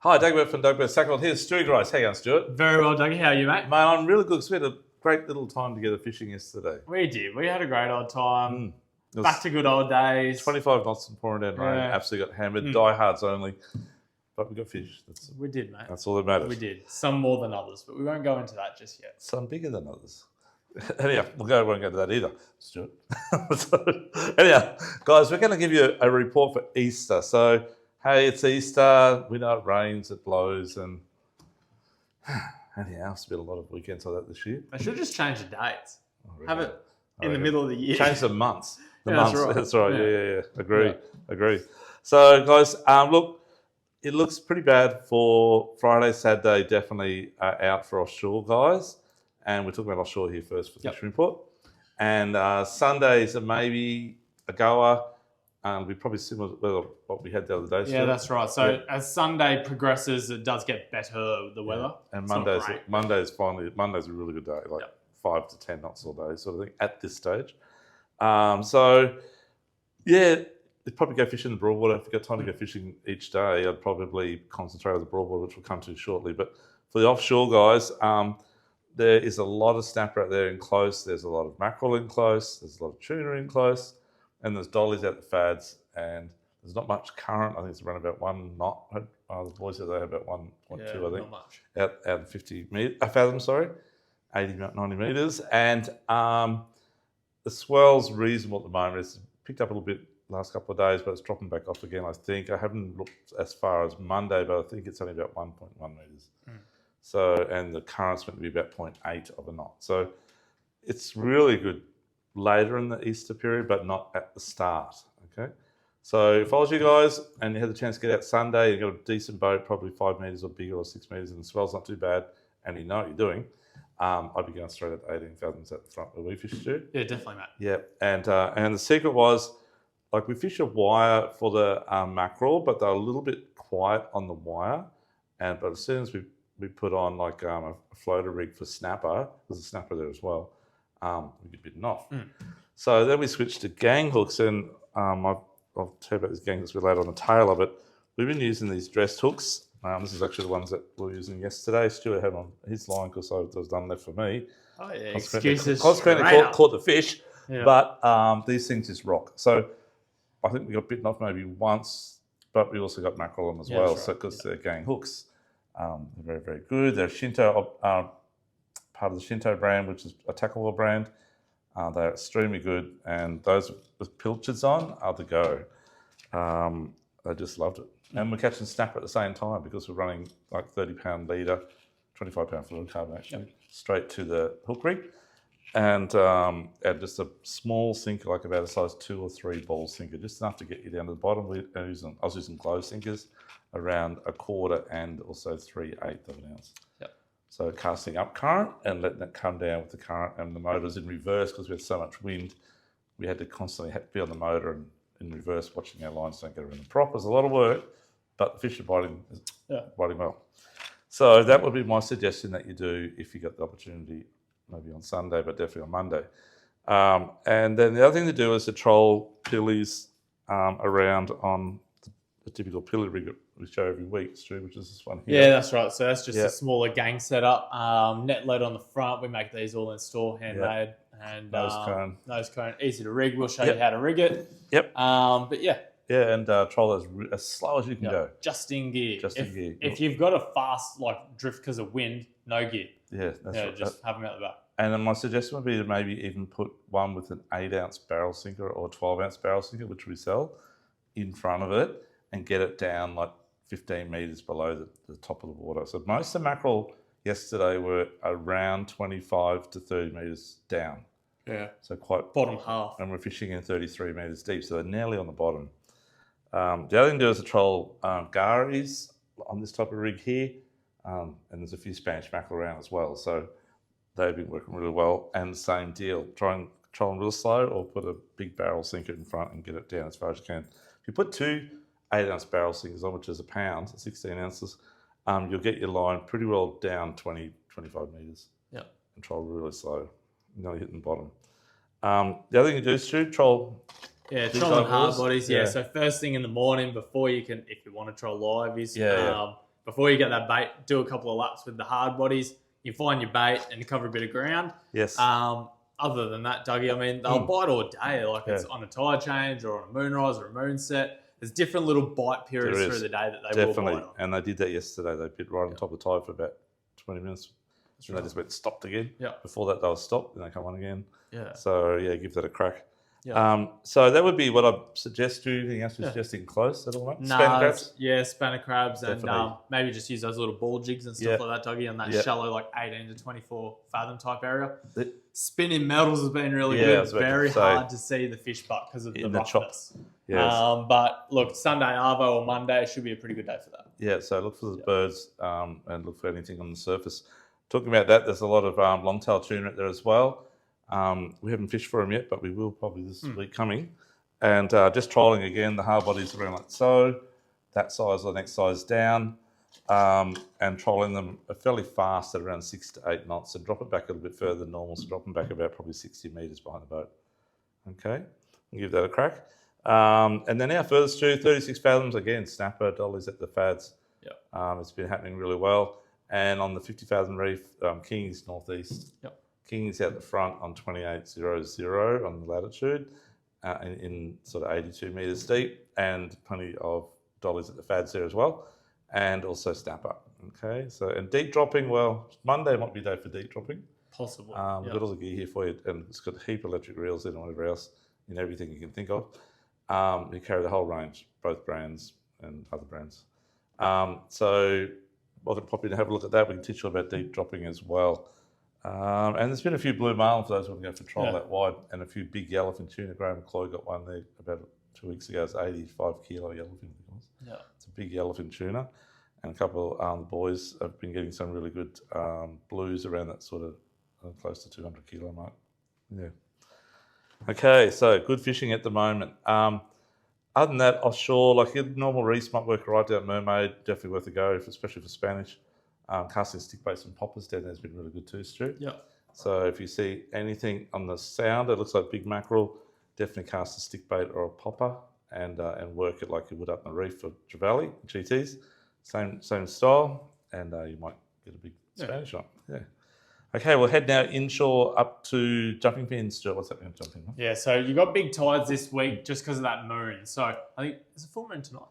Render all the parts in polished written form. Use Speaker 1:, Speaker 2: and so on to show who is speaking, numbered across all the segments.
Speaker 1: Hi, Doug from Doug Sackled. Here's Stuart Grice. How you going, Stuart?
Speaker 2: Very well, Dougie. How are you, mate?
Speaker 1: Mate, I'm really good because we had a great little time together fishing yesterday.
Speaker 2: We did. We had a great old time.
Speaker 1: It was
Speaker 2: Back to good old days.
Speaker 1: 25 knots and pouring down rain.
Speaker 2: Yeah.
Speaker 1: Absolutely got hammered. Diehards only. But we got fish.
Speaker 2: We did, mate.
Speaker 1: That's all that matters.
Speaker 2: We did. Some more than others, but we won't go into that just yet.
Speaker 1: Some bigger than others. Anyhow, won't go to that either, Stuart. Anyhow, guys, we're going to give you a report for Easter. So, hey, it's Easter. We know it rains, it blows, and anyhow, it's been a lot of weekends like that this year.
Speaker 2: They should just change the dates. Have it
Speaker 1: I
Speaker 2: in the
Speaker 1: reckon.
Speaker 2: middle of the year.
Speaker 1: Change the months. The
Speaker 2: Yeah,
Speaker 1: months.
Speaker 2: that's right.
Speaker 1: That's right. Yeah. Agree.
Speaker 2: Yeah.
Speaker 1: Agree. So, guys, look, it looks pretty bad for Friday, Saturday. Definitely out for offshore, guys. And we're talking about offshore here first for the fishing report. And Sundays are maybe a goer. Be probably similar to what we had the other day.
Speaker 2: Yeah, that's right. So as Sunday progresses, it does get better, the weather.
Speaker 1: And
Speaker 2: It's not great.
Speaker 1: Monday's a really good day, like 5 to 10 knots all day sort of thing at this stage. You'd probably go fishing in the Broadwater. If you've got time to go fishing each day, I'd probably concentrate on the Broadwater, which we'll come to shortly. But for the offshore guys, there is a lot of snapper out there in close. There's a lot of mackerel in close. There's a lot of tuna in close. And there's dollies out the fads. And there's not much current. I think it's around about 1 knot. The boys said they had about 1.2, I think.
Speaker 2: Not much.
Speaker 1: Out of 50 fathoms, 80, 90 metres. And the swell's reasonable at the moment. It's picked up a little bit last couple of days, but it's dropping back off again, I think. I haven't looked as far as Monday, but I think it's only about 1.1 metres. So, and the current's meant to be about 0.8 of a knot. So it's really good later in the Easter period, but not at the start, okay? So if I was you guys and you had the chance to get out Sunday, you've got a decent boat, probably 5 metres or bigger or 6 metres, and the swell's not too bad, and you know what you're doing, I'd be going straight at 18 fathoms at the front where we fished to.
Speaker 2: Yeah, definitely, mate.
Speaker 1: Yeah, and the secret was, like, we fish a wire for the mackerel, but they're a little bit quiet on the wire, but as soon as we put on like a floater rig for snapper, there's a snapper there as well, we get bitten off. So then we switched to gang hooks, and I'll tell you about these gang hooks a bit later on the tail of it. We've been using these dressed hooks. This is actually the ones that we were using yesterday. Stuart had on his line because there was none left for me.
Speaker 2: Oh, yeah,
Speaker 1: Consequently,
Speaker 2: excuses.
Speaker 1: caught the fish,
Speaker 2: Yeah.
Speaker 1: but these things just rock. So I think we got bitten off maybe once, but we also got mackerel on as well.
Speaker 2: that's
Speaker 1: So
Speaker 2: right.
Speaker 1: because they're gang hooks, they're very, very good. They're Shinto, part of the Shinto brand, which is a tackle brand. They're extremely good, and those with pilchards on are the go. I just loved it. And we're catching snapper at the same time because we're running like 30-pound leader, 25-pound fluorocarbon actually, straight to the hook rig. And just a small sinker, like about a size 2 or 3 ball sinker, just enough to get you down to the bottom. I was using glow sinkers, around 1/4 and also 3/8 of an ounce. So casting up current and letting it come down with the current, and the motor's in reverse because we had so much wind. We had to constantly be on the motor and in reverse, watching our lines don't get around the prop. It's a lot of work, but the fish are biting well. So that would be my suggestion that you do if you got the opportunity, maybe on Sunday, but definitely on Monday. And then the other thing to do is to troll pillies around on the typical pilly rig that we show every week, Stu, which is this one here.
Speaker 2: Yeah, that's right. So that's just a smaller gang setup. Net lead on the front. We make these all in store, handmade. And nose cone, easy to rig. We'll show you how to rig it. But yeah.
Speaker 1: Yeah, and troll as slow as you can go.
Speaker 2: Just in gear.
Speaker 1: Gear.
Speaker 2: If you've got a fast drift because of wind, no gear.
Speaker 1: Yeah, that's right.
Speaker 2: Just have them out the back.
Speaker 1: And then my suggestion would be to maybe even put one with an 8-ounce barrel sinker or 12-ounce barrel sinker, which we sell, in front of it and get it down like 15 metres below the top of the water. So most of the mackerel yesterday were around 25 to 30 metres down.
Speaker 2: Yeah.
Speaker 1: So quite
Speaker 2: bottom half.
Speaker 1: And we're fishing in 33 metres deep, so they're nearly on the bottom. The other thing to do is to troll garies on this type of rig here, and there's a few Spanish mackerel around as well. So they've been working really well. And the same deal, try and troll them real slow, or put a big barrel sinker in front and get it down as far as you can. If you put 2 8-ounce barrel sinkers on, which is a pound, 16 ounces, you'll get your line pretty well down 20, 25 metres.
Speaker 2: Yeah.
Speaker 1: And troll really slow, nearly hitting the bottom. The other thing you do is troll.
Speaker 2: Yeah, trolling hard bodies. Yeah. So first thing in the morning before you can, if you want to troll live, is before you get that bait, do a couple of laps with the hard bodies. You find your bait and you cover a bit of ground.
Speaker 1: Yes.
Speaker 2: Other than that, Dougie, I mean, they'll bite all day. Like it's on a tide change or on a moonrise or a moonset. There's different little bite periods through the day that they will bite on.
Speaker 1: And they did that yesterday. They bit right on top of the tide for about 20 minutes. That's right. They just went stopped again.
Speaker 2: Yeah.
Speaker 1: Before that, they were stopped, and they come on again.
Speaker 2: Yeah.
Speaker 1: So, yeah, give that a crack.
Speaker 2: Yeah.
Speaker 1: So that would be what I'd suggest to you. Anything else you're suggesting close at all, mate?
Speaker 2: Spanner crabs? Yeah, spanner crabs. Definitely. And maybe just use those little ball jigs and stuff like that, Dougie, on that shallow, like 18 to 24 fathom type area. Spinning metals has been really good. It's very hard to see the fish butt because of the roughness. Yes. But look, Sunday Arvo or Monday should be a pretty good day for that.
Speaker 1: Yeah, so look for the birds and look for anything on the surface. Talking about that, there's a lot of longtail tuna out there as well. We haven't fished for them yet, but we will probably this week coming. And just trolling again, the hard bodies around like so, that size or the next size down, and trolling them fairly fast at around 6 to 8 knots. So drop it back a little bit further than normal. So drop them back about probably 60 metres behind the boat. Okay, we'll give that a crack. And then our furthest to 36 fathoms, again, snapper, dollies at the fads. Yep. It's been happening really well. And on the 50 fathom reef, King's northeast. Yep. King's out the front on 2800 on the latitude, in sort of 82 metres deep, and plenty of dollies at the fads there as well, and also snapper. Okay, so and deep dropping, well, Monday might be a day for deep dropping.
Speaker 2: Possibly.
Speaker 1: We've got all the gear here for you, and it's got a heap of electric reels in and whatever else, in everything you can think of. We carry the whole range, both brands and other brands. So I can pop in and have a look at that. We can teach you about deep dropping as well. And there's been a few blue marlin for those who want to go for trial that wide, and a few big yellowfin tuna. Graham McCloy got one there about 2 weeks ago. It's 85 kilo yellowfin. Yeah, it's a big yellowfin tuna, and a couple of the boys have been getting some really good blues around that sort of close to 200 kilo mark. Yeah. Okay, so good fishing at the moment. Other than that, offshore, like your normal reefs might work right down Mermaid. Definitely worth a go, especially for Spanish. Casting stick baits and poppers down there has been really good too, Stu. Yeah. So if you see anything on the sound that looks like big mackerel, definitely cast a stick bait or a popper and work it like you would up on the reef for trevally, GTs. Same style, and you might get a big Spanish on. Yeah. Okay, we'll head now inshore up to jumping pins. Stuart, what's happening with jumping?
Speaker 2: Yeah, so you got big tides this week just because of that moon. So I think it's a full moon tonight.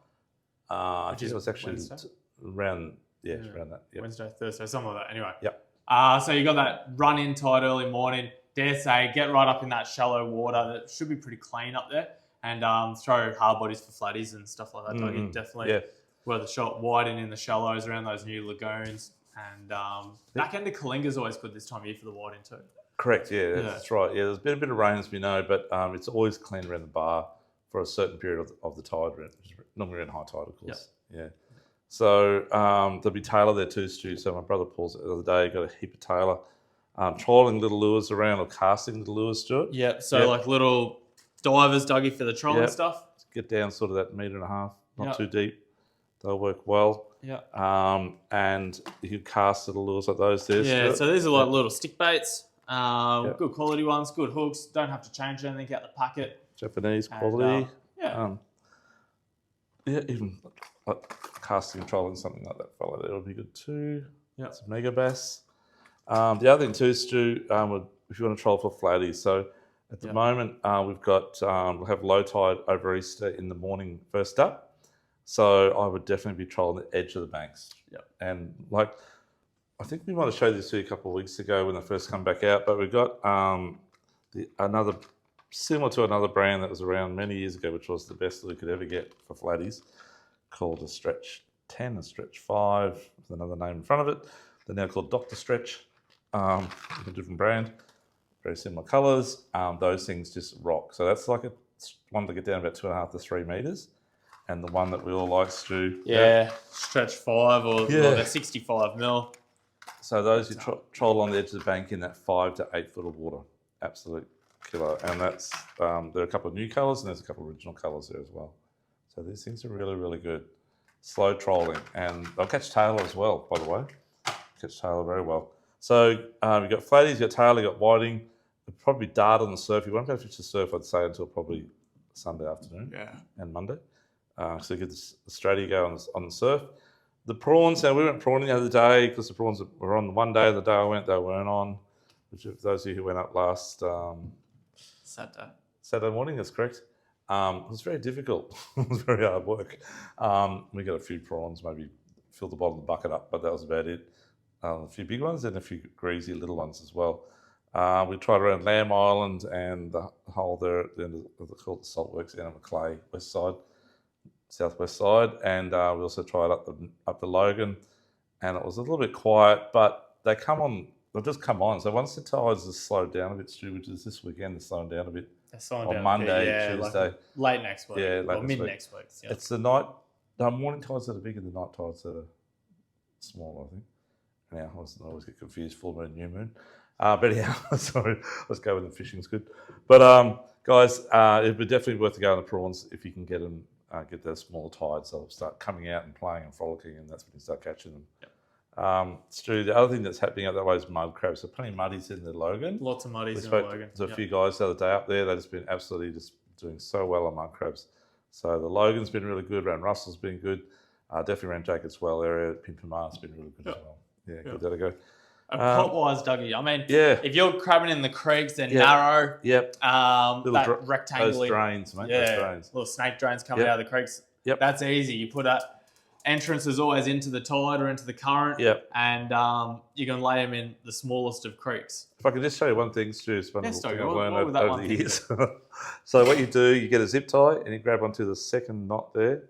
Speaker 1: I think it was actually around. Yeah, around that. Yep.
Speaker 2: Wednesday, Thursday, something like that. Anyway.
Speaker 1: Yep.
Speaker 2: So you got that run-in tide early morning. Dare say, get right up in that shallow water. That should be pretty clean up there. And throw hard bodies for flatties and stuff like that. Definitely worth a shot. Widen in the shallows around those new lagoons. And back end of Kalinga is always good this time of year for the widen too.
Speaker 1: Correct, that's right. Yeah, there's been a bit of rain, as we know, but it's always clean around the bar for a certain period of the tide, normally around high tide, of course. Yep. Yeah. So there'll be tailor there too, Stu. So my brother Paul's the other day got a heap of tailor, trolling little lures around or casting little lures, Stuart.
Speaker 2: Yep. So like little divers, Dougie, for the trolling stuff.
Speaker 1: Get down sort of that 1.5 meters, not too deep. They'll work well. Yeah. And you can cast little lures like those there.
Speaker 2: Yeah. So these are like little stick baits. Good quality ones, good hooks. Don't have to change anything out the packet.
Speaker 1: Japanese quality. Even like casting and trolling something like that fella there would be good too. Yeah. It's a mega bass. The other thing too, Stu, if you want to troll for flatties. So at the moment, we've got, we'll have low tide over Easter in the morning first up. So I would definitely be trolling the edge of the banks. Yeah. And like, I think we might have showed this to you a couple of weeks ago when they first come back out, but we've got another, similar to another brand that was around many years ago, which was the best that we could ever get for flatties, called a Stretch 10, a Stretch 5, with another name in front of it. They're now called Dr. Stretch, a different brand, very similar colours. Those things just rock. So that's like a one to get down about 2.5 to 3 metres. And the one that we all like, Stu.
Speaker 2: Yeah, Stretch 5 or the 65 mil.
Speaker 1: So those you troll on the edge of the bank in that 5 to 8 foot of water. Absolute killer. And that's, there are a couple of new colours and there's a couple of original colours there as well. So these things are really, really good. Slow trolling. And they'll catch tailor as well, by the way. Catch tailor very well. So you've got flatties, you've got tailor, you've got whiting. You'll probably dart on the surf. You won't go fish the surf, I'd say, until probably Sunday afternoon and Monday. So give the strategy go on the surf. The prawns, so we went prawning the other day because the prawns were on one day. The day I went, they weren't on. Which, for those of you who went up last Saturday morning, that's correct. It was very difficult. It was very hard work. We got a few prawns, maybe filled the bottom of the bucket up, but that was about it. A few big ones and a few greasy little ones as well. We tried around Lamb Island and the whole there at the end of the salt works down on Macleay, southwest side, and we also tried up the Logan, and it was a little bit quiet, but they've just come on. So once the tides have slowed down a bit, Stu, which is this weekend, they're slowing down a bit. They're slowing down Monday, Tuesday.
Speaker 2: Like late next week. Yeah, or mid next week. Yeah.
Speaker 1: It's the morning tides that are big and the night tides that are small, I think. Now, I always get confused, full moon, new moon. But anyhow, sorry, let's go with them. Fishing's good. But guys, it'd be definitely worth to go on the prawns if you can get them, get those smaller tides. They'll start coming out and playing and frolicking, and that's when you start catching them. Yep. Stu, the other thing that's happening up that way is mud crabs. So plenty of muddies in the Logan.
Speaker 2: Lots of muddies in the Logan.
Speaker 1: There's a few guys the other day up there. They've just been absolutely just doing so well on mud crabs. So the Logan's been really good. Around Russell's been good. Definitely around Jacob's Well area. Pimpama's been really good as well. Yeah, give that a go.
Speaker 2: And pot-wise, Dougie, I mean, if you're crabbing in the creeks, they're narrow.
Speaker 1: Yep.
Speaker 2: That rectangular.
Speaker 1: Those drains, mate.
Speaker 2: Yeah,
Speaker 1: those drains.
Speaker 2: Little snake drains coming out of the creeks.
Speaker 1: Yep.
Speaker 2: That's easy. You put entrances always into the tide or into the current.
Speaker 1: Yep.
Speaker 2: And you can lay them in the smallest of creeks.
Speaker 1: If I could just show you one thing, Stu, it's one
Speaker 2: Yes,
Speaker 1: thing
Speaker 2: Dougie,
Speaker 1: I've learned
Speaker 2: what
Speaker 1: over the years. So what you do, you get a zip tie and you grab onto the second knot there,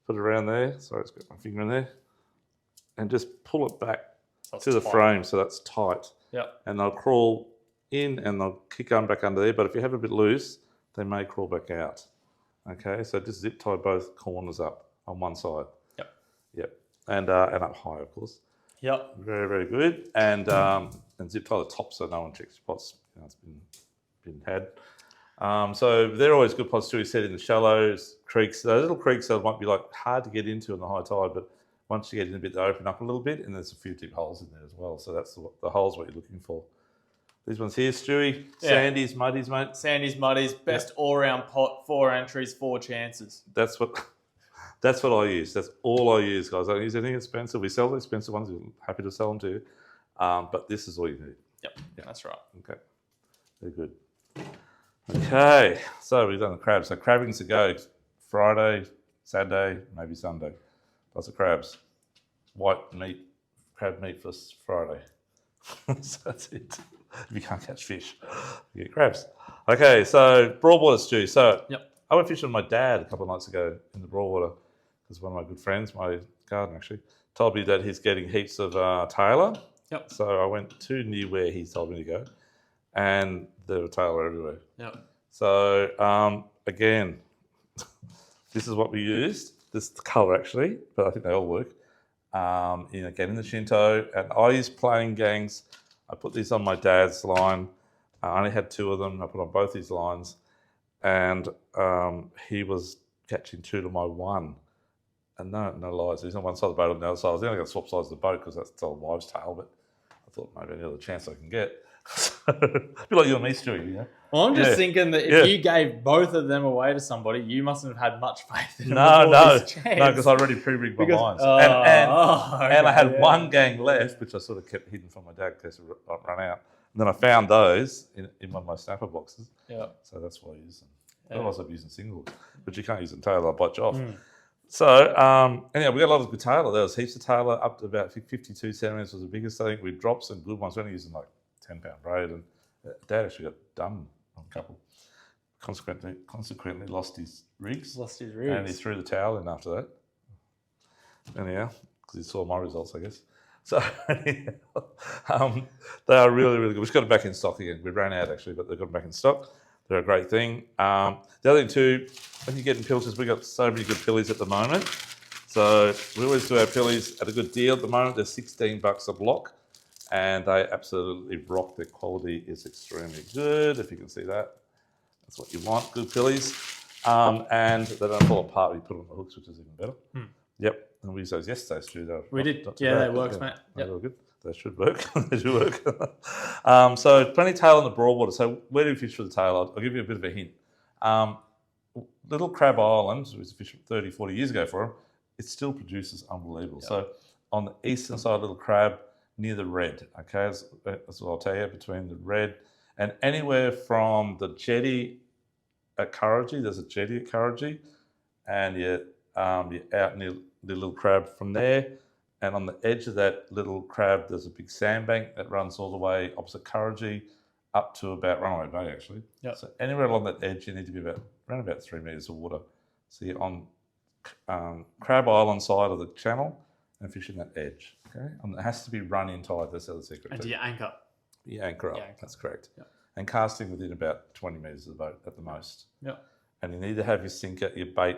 Speaker 1: put it around there. Sorry, it's got my finger in there. And just pull it back to the frame so that's tight.
Speaker 2: Yep.
Speaker 1: And they'll crawl in and they'll kick on back under there. But if you have it a bit loose, they may crawl back out. Okay, so just zip tie both corners up on one side. Yep. And up high, of course.
Speaker 2: Yep.
Speaker 1: Very, very good. And zip tie the top so no one checks your pots. It's been had. So they're always good pots too. We said in the shallows, creeks, those little creeks that might be like hard to get into on the high tide, but once you get in a bit, they open up a little bit, and there's a few deep holes in there as well. So that's the holes what you're looking for. These ones here, Stewie, Sandy's, Muddies, mate.
Speaker 2: Sandy's, Muddies, best all-round pot, 4 entries, 4 chances.
Speaker 1: That's what I use. That's all I use, guys. I don't use anything expensive. We sell the expensive ones. We're happy to sell them to you. But this is all you need.
Speaker 2: Yep, that's right.
Speaker 1: Okay, very good. Okay, so we've done the crabs. So crabbing's a go. Friday, Saturday, maybe Sunday. Lots of crabs. White meat, crab meat for Friday. So that's it. If you can't catch fish, you get crabs. Okay, so Broadwater stew. So I went fishing with my dad a couple of nights ago in the Broadwater because one of my good friends, my gardener actually, told me that he's getting heaps of tailor.
Speaker 2: Yep.
Speaker 1: So I went too near where he told me to go, and there were tailor everywhere.
Speaker 2: Yep.
Speaker 1: So again, this is what we used. This is the colour actually, but I think they all work. Again in the Shinto, and I use plain gangs. I put these on my dad's line. I only had 2 of them. I put on both his lines, and he was catching 2 to my 1. And no lies, he's on one side of the boat, on the other side. I was only going to swap sides of the boat because that's the wives' tail, but I thought maybe any other chance I can get. A bit like you and me, Stewie, you know?
Speaker 2: Well, I'm just thinking that if you gave both of them away to somebody, you mustn't have had much faith in them.
Speaker 1: No, because I already pre-rigged my lines. And I had 1 gang left, which I sort of kept hidden from my dad in case it run out. And then I found those in one of my snapper boxes. Yeah. So that's why I use them. Otherwise I'd be using singles. But you can't use them tailor, I'll bite you off. So, anyhow, we got a lot of good tailor. There was heaps of tailor, up to about 52 centimetres was the biggest. I think we dropped some good ones. We're only using like 10-pound braid, and Dad actually got done on a couple. Consequently lost his rigs. And he threw the towel in after that. Anyhow, because he saw my results, I guess. So, anyhow, they are really, really good. We've got them back in stock again. We ran out, actually, but they've got them back in stock. They're a great thing. The other thing, too, when you get in pilchards, we've got so many good pillies at the moment. So, we always do our pillies at a good deal. At the moment, they're $16 a block. And they absolutely rock. Their quality is extremely good, if you can see that. That's what you want, good pillies. And they don't fall apart when you put them on the hooks, which is even better. Yep, and we used those yesterday, Stu.
Speaker 2: We did, they works, mate.
Speaker 1: They were good. They should work. They should work. So plenty of tail in the Broadwater. So where do we fish for the tail? I'll give you a bit of a hint. Little Crab Island, we used to fish 30, 40 years ago for them, it still produces unbelievable. So on the eastern side, little crab near the red, okay, that's what I'll tell you, between the red and anywhere from the jetty at Kurrajee, there's a jetty at Kurrajee, and you're out near the little crab from there. And on the edge of that little crab, there's a big sandbank that runs all the way opposite Kurrajee up to about Runaway Bay, actually.
Speaker 2: Yep.
Speaker 1: So anywhere along that edge, you need to be around about 3 metres of water. So you're on Crab Island side of the channel and fishing that edge. Okay, and it has to be run-in tide. That's the other secret.
Speaker 2: And do you anchor?
Speaker 1: You anchor up.
Speaker 2: Yeah, anchor.
Speaker 1: That's correct.
Speaker 2: Yep.
Speaker 1: And casting within about 20 metres of the boat at the most.
Speaker 2: Yep.
Speaker 1: And you need to have your sinker, your bait,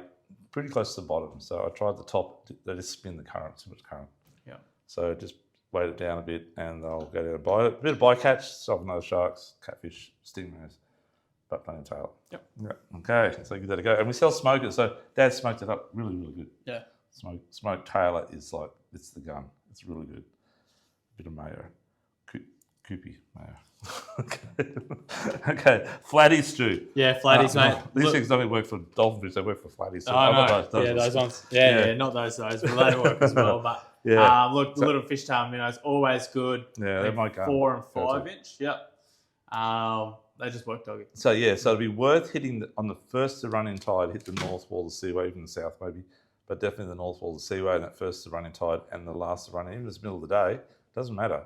Speaker 1: pretty close to the bottom. So I tried the top. They just spin the current, too much current.
Speaker 2: Yeah.
Speaker 1: So just weight it down a bit, and I'll go down and bite it. A bit of bycatch, stopping those sharks, catfish, stingrays, but plenty of tail.
Speaker 2: Yep.
Speaker 1: Okay, so give that a go. And we sell smokers. So Dad smoked it up really, really good.
Speaker 2: Yeah.
Speaker 1: Smoked tailor is like, it's the gun. It's really good. A bit of mayo. Koopy mayo. Okay. Flatties stew.
Speaker 2: Yeah, flatties, mate.
Speaker 1: These things don't even work for dolphin fish, they work for flatties. So
Speaker 2: those ones. Yeah, not those, but they don't work as well. But look, the little fishtail minnows, always good.
Speaker 1: Yeah, they might go.
Speaker 2: 4 and 5 inch. Yep. They just work, doggy.
Speaker 1: So it'd be worth hitting on the first to run in tide, hit the north wall of the seaway, even the south maybe, but definitely the north wall of the seaway, and that first to run in tide and the last to run in, even if it's middle of the day, doesn't matter.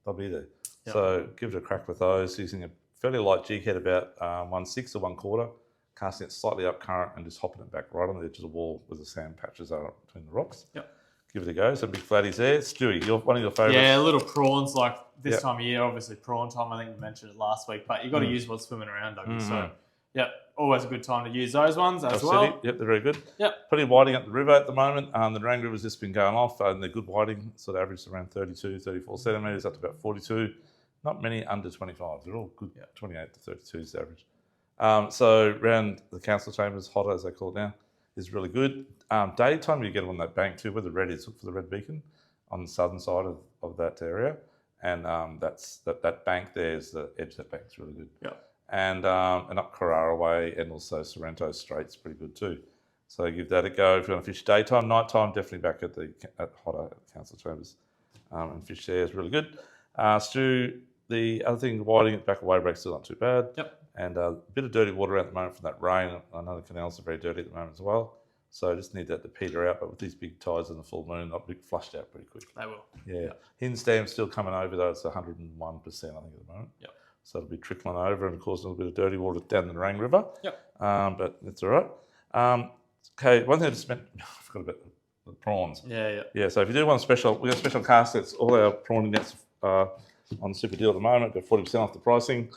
Speaker 1: They'll be there. Yep. So give it a crack with those, using a fairly light jig head, about 1/6 or 1/4, casting it slightly up current and just hopping it back right on the edge of the wall where the sand patches are between the rocks.
Speaker 2: Yep.
Speaker 1: Give it a go. Some big flatties there. Stewie, one of your favourites.
Speaker 2: Yeah, little prawns like this time of year. Obviously, prawn time. I think we mentioned it last week, but you got to use what's swimming around, Dougie. So, always a good time to use those ones as well.
Speaker 1: Yep, they're very good.
Speaker 2: Yep.
Speaker 1: Plenty of whiting up the river at the moment. The Narang River's just been going off, and they're good whiting. Sort of average around 32, 34 centimetres, up to about 42. Not many under 25. They're all good. 28 to 32 is the average. So around the council chambers, hotter as they call it now, is really good. Daytime, you get them on that bank too, where the red is. Look for the red beacon on the southern side of that area. And that's that bank there is the edge of that bank. It's really good.
Speaker 2: Yeah.
Speaker 1: And up Carrara Way and also Sorrento Strait's pretty good too. So give that a go if you want to fish daytime. Nighttime, definitely back at Hotter at the council chambers and fish there is really good. Stu, the other thing, whiting at the back of Waybreak's still not too bad.
Speaker 2: Yep.
Speaker 1: And a bit of dirty water at the moment from that rain. I know the canals are very dirty at the moment as well. So I just need that to peter out. But with these big tides and the full moon, they'll be flushed out pretty quick.
Speaker 2: They will.
Speaker 1: Yeah. Hinsdam's still coming over though. It's 101%, I think, at the moment.
Speaker 2: Yep. So
Speaker 1: it'll be trickling over and causing a little bit of dirty water down the Narang River.
Speaker 2: Yep.
Speaker 1: But it's all right. Okay, one thing I just meant, I forgot about the prawns. Yeah, so if you do want we got special cast sets. All our prawning nets are on super deal at the moment. Got 40% off the pricing.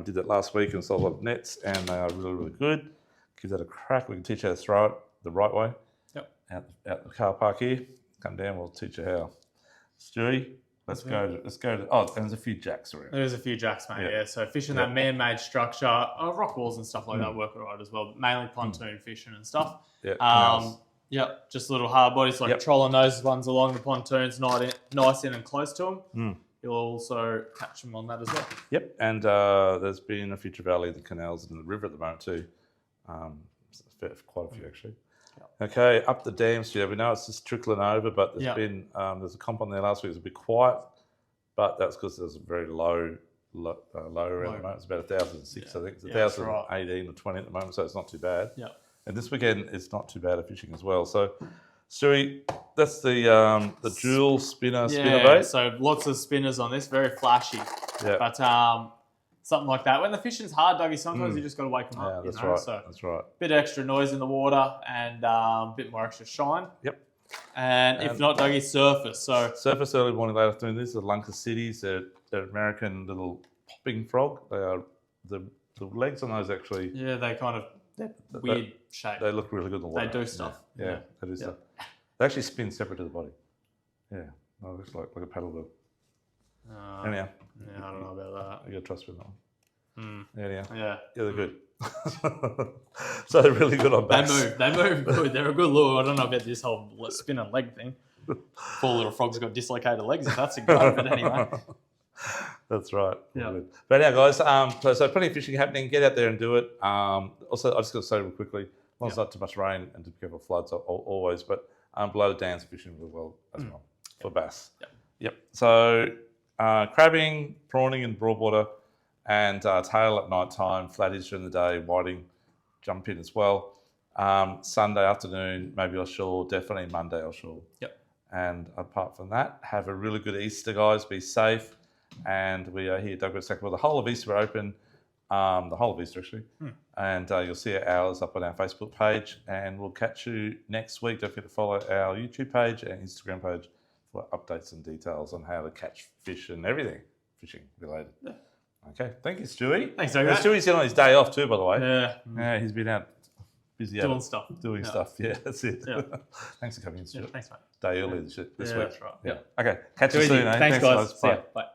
Speaker 1: Did that last week and sold a lot of nets, and they are really, really good. Give that a crack. We can teach you how to throw it the right way.
Speaker 2: Yep.
Speaker 1: Out the car park here. Come down, we'll teach you how. Stewie, let's go to, and there's a few jacks around.
Speaker 2: There's a few jacks, mate, yeah. So fishing that man-made structure, rock walls and stuff like that work all right as well. Mainly pontoon fishing and stuff.
Speaker 1: Yeah.
Speaker 2: Just little hard bodies, like trolling those ones along the pontoons, nice in and close to them. You'll also catch them on that as well. Yep,
Speaker 1: and there's been a feature valley, the canals and the river at the moment too. Quite a few actually. Yep. Okay, up the dams, we know it's just trickling over, but there's been there's a comp on there last week. It was a bit quiet, but that's because there's a very low around the moment. It's about 1,006, I think. It's 1,018 or 20 at the moment, so it's not too bad.
Speaker 2: Yeah.
Speaker 1: And this weekend it's not too bad at fishing as well. So, Stewie, that's the dual spinner bait.
Speaker 2: So lots of spinners on this, very flashy.
Speaker 1: Yeah.
Speaker 2: But something like that. When the fishing's hard, Dougie, sometimes you just got to wake them up.
Speaker 1: Yeah, that's right.
Speaker 2: So
Speaker 1: that's right.
Speaker 2: Bit extra noise in the water and a bit more extra shine.
Speaker 1: Yep.
Speaker 2: And if not, Dougie, surface. So
Speaker 1: surface early morning, late afternoon. These are Lunker Cities. They're American little popping frog. They are the legs on those actually.
Speaker 2: Yeah, they're weird shape.
Speaker 1: They look really good in the water.
Speaker 2: They do stuff.
Speaker 1: Yeah, they do stuff. They actually spin separate to the body. Yeah, it looks like a paddleboard. Anyhow.
Speaker 2: Yeah, I don't know about that.
Speaker 1: You got to trust me on that one. Anyhow.
Speaker 2: Yeah,
Speaker 1: they're good. So they're really good on backs.
Speaker 2: They move good. They're a good lure. I don't know about this whole spin and leg thing. Poor little frog's got dislocated legs, if that's a go, but anyway.
Speaker 1: That's right.
Speaker 2: Yeah.
Speaker 1: But anyhow, guys, so plenty of fishing happening. Get out there and do it. Also, I just got to say real quickly, as long as it's not too much rain and to be careful of floods always, but Below the dams fishing really well as well for bass.
Speaker 2: Yep.
Speaker 1: So crabbing, prawning in Broadwater, and tail at night time, flatheads during the day, whiting jump in as well. Sunday afternoon, maybe offshore, definitely Monday offshore.
Speaker 2: Yep.
Speaker 1: And apart from that, have a really good Easter, guys. Be safe. And we are here, Douglas Sackville. The whole of Easter we're open, the whole of Easter actually. And you'll see our hours up on our Facebook page. And we'll catch you next week. Don't forget to follow our YouTube page and Instagram page for updates and details on how to catch fish and everything fishing related. Yeah. Okay, thank you, Stewie.
Speaker 2: Thanks, Doug.
Speaker 1: Stewie's on his day off too, by the way.
Speaker 2: Yeah.
Speaker 1: He's been out busy
Speaker 2: doing stuff.
Speaker 1: Doing stuff. Yeah, that's it.
Speaker 2: Yeah.
Speaker 1: Thanks for coming in, Stuart.
Speaker 2: Thanks, mate.
Speaker 1: Day early this week.
Speaker 2: That's right.
Speaker 1: Yeah. Okay, catch you soon.
Speaker 2: Thanks, guys. See ya. Bye.